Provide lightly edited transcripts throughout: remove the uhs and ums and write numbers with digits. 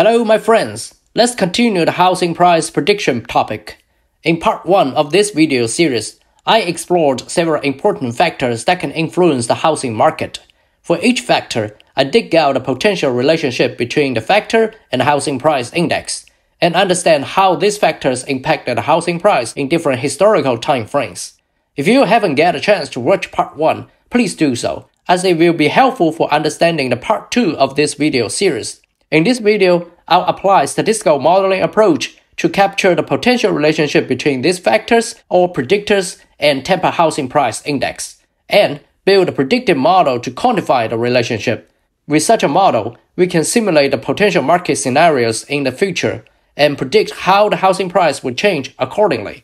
Hello, my friends. Let's continue the housing price prediction topic. In part 1 of this video series, I explored several important factors that can influence the housing market. For each factor, I dig out a potential relationship between the factor and the housing price index, and understand how these factors impacted the housing price in different historical time frames. If you haven't got a chance to watch part 1, please do so, as it will be helpful for understanding the part 2 of this video series. In this video, I'll apply statistical modeling approach to capture the potential relationship between these factors or predictors and Tampa housing price index, and build a predictive model to quantify the relationship. With such a model, we can simulate the potential market scenarios in the future and predict how the housing price would change accordingly.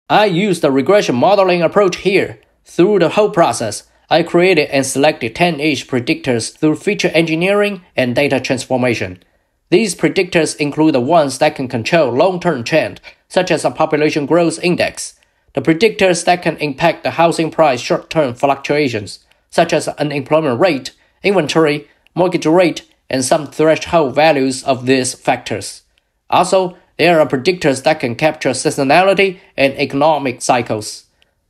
I used the regression modeling approach here. Through the whole process, I created and selected 10-ish predictors through feature engineering and data transformation. These predictors include the ones that can control long-term trend, such as a population growth index, the predictors that can impact the housing price short-term fluctuations, such as unemployment rate, inventory, mortgage rate, and some threshold values of these factors. Also, there are predictors that can capture seasonality and economic cycles.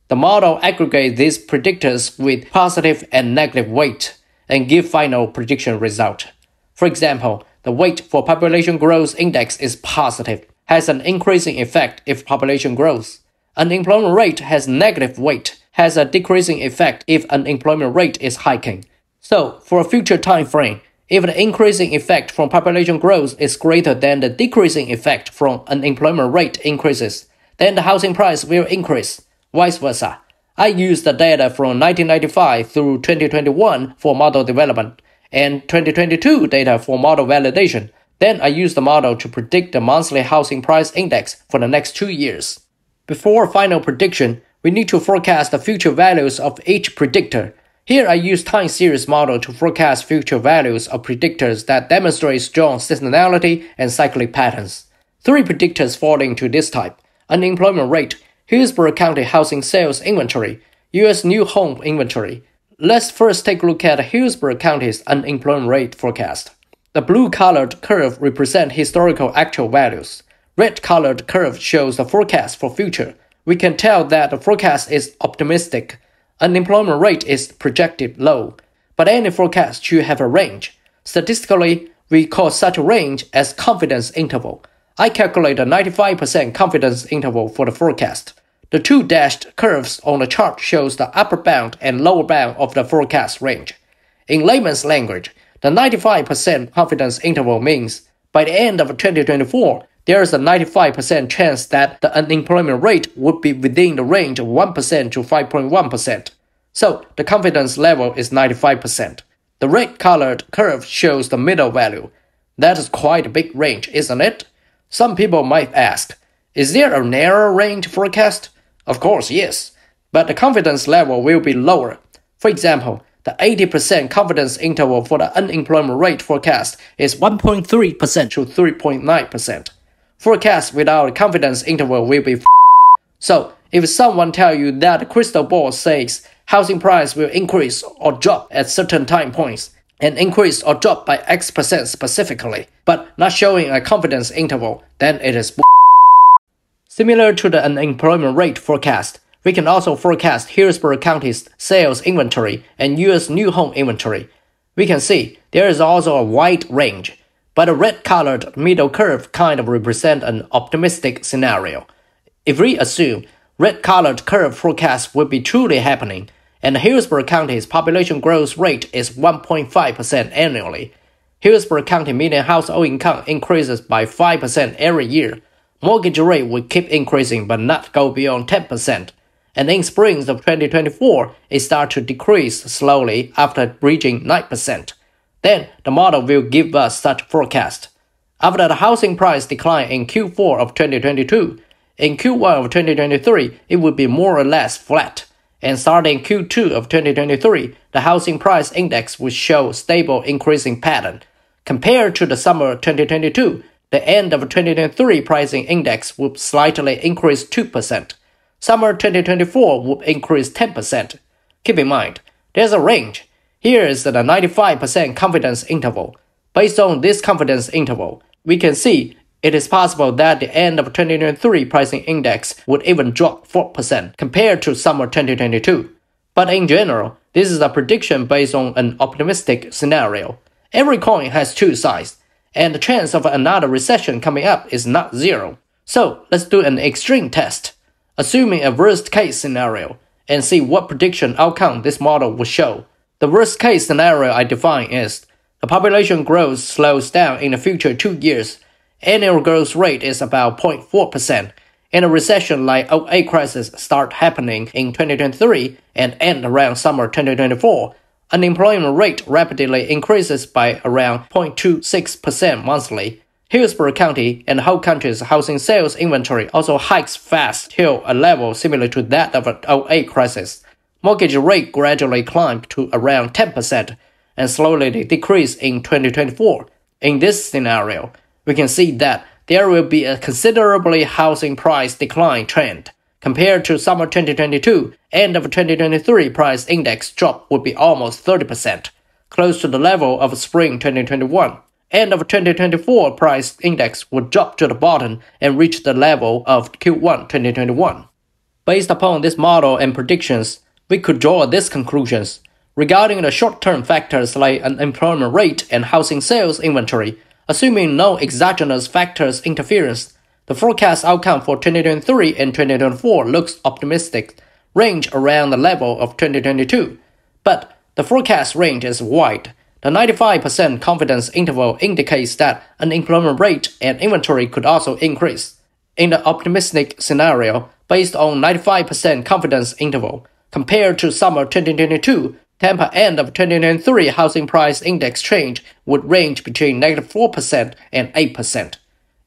The model aggregates these predictors with positive and negative weight and give final prediction result. For example, the weight for population growth index is positive, has an increasing effect if population grows. Unemployment rate has negative weight, has a decreasing effect if unemployment rate is hiking. So, for a future time frame, if the increasing effect from population growth is greater than the decreasing effect from unemployment rate increases, then the housing price will increase. Vice versa. I used the data from 1995 through 2021 for model development, and 2022 data for model validation. Then I used the model to predict the monthly housing price index for the next 2 years. Before final prediction, we need to forecast the future values of each predictor. Here I use time series model to forecast future values of predictors that demonstrate strong seasonality and cyclic patterns. 3 predictors fall into this type: unemployment rate, Hillsborough County housing sales inventory, U.S. new home inventory. Let's first take a look at Hillsborough County's unemployment rate forecast. The blue-colored curve represents historical actual values. Red-colored curve shows the forecast for future. We can tell that the forecast is optimistic. Unemployment rate is projected low, but any forecast should have a range. Statistically, we call such a range as confidence interval. I calculate a 95% confidence interval for the forecast. The 2 dashed curves on the chart shows the upper bound and lower bound of the forecast range. In layman's language, the 95% confidence interval means by the end of 2024, there is a 95% chance that the unemployment rate would be within the range of 1% to 5.1%. So, the confidence level is 95%. The red-colored curve shows the middle value. That is quite a big range, isn't it? Some people might ask, is there a narrow range forecast? Of course, yes, but the confidence level will be lower. For example, the 80% confidence interval for the unemployment rate forecast is 1.3% to 3.9%. Forecast without a confidence interval will be So, if someone tells you that the crystal ball says housing price will increase or drop at certain time points, and increase or drop by X% specifically, but not showing a confidence interval, then it is Similar to the unemployment rate forecast, we can also forecast Hillsborough County's sales inventory and U.S. new home inventory. We can see there is also a wide range, but a red-colored middle curve kind of represents an optimistic scenario. If we assume red-colored curve forecast will be truly happening, and Hillsborough County's population growth rate is 1.5% annually, Hillsborough County median household income increases by 5% every year, mortgage rate will keep increasing but not go beyond 10%, and in spring of 2024, it starts to decrease slowly after reaching 9%. Then the model will give us such forecast. After the housing price decline in Q4 of 2022, in Q1 of 2023, it will be more or less flat. And starting Q2 of 2023, the housing price index will show stable increasing pattern. Compared to the summer 2022, the end of 2023 pricing index would slightly increase 2%. Summer 2024 would increase 10%. Keep in mind, there's a range. Here is the 95% confidence interval. Based on this confidence interval, we can see it is possible that the end of 2023 pricing index would even drop 4% compared to summer 2022. But in general, this is a prediction based on an optimistic scenario. Every coin has two sides, and the chance of another recession coming up is not zero. So let's do an extreme test, assuming a worst-case scenario, and see what prediction outcome this model will show. The worst-case scenario I define is the population growth slows down in the future 2 years. Annual growth rate is about 0.4%, and a recession like 2008 crisis start happening in 2023 and end around summer 2024. Unemployment rate rapidly increases by around 0.26% monthly. Hillsborough County and the whole country's housing sales inventory also hikes fast till a level similar to that of the 2008 crisis. Mortgage rate gradually climbed to around 10% and slowly decrease in 2024. In this scenario, we can see that there will be a considerably housing price decline trend. Compared to summer 2022, end of 2023 price index drop would be almost 30%, close to the level of spring 2021. End of 2024 price index would drop to the bottom and reach the level of Q1 2021. Based upon this model and predictions, we could draw these conclusions. Regarding the short-term factors like unemployment rate and housing sales inventory, assuming no exogenous factors interference, the forecast outcome for 2023 and 2024 looks optimistic, range around the level of 2022. But the forecast range is wide. The 95% confidence interval indicates that unemployment rate and inventory could also increase. In the optimistic scenario, based on 95% confidence interval, compared to summer 2022, Tampa end of 2023 housing price index change would range between -4% and 8%.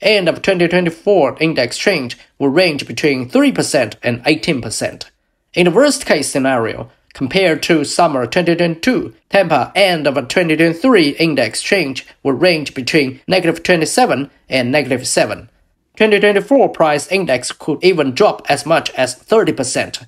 End of 2024 index change would range between 3% and 18%. In the worst-case scenario, compared to summer 2022, Tampa end of 2023 index change would range between -27 and -7. 2024 price index could even drop as much as 30%.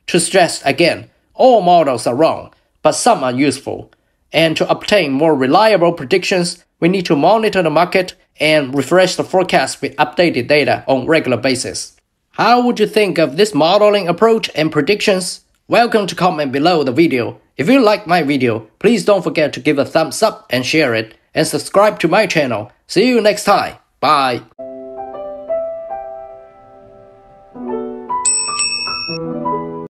To stress again, all models are wrong, but some are useful. And to obtain more reliable predictions, we need to monitor the market and refresh the forecast with updated data on a regular basis. How would you think of this modeling approach and predictions? Welcome to comment below the video. If you like my video, please don't forget to give a thumbs up and share it, and subscribe to my channel. See you next time. Bye.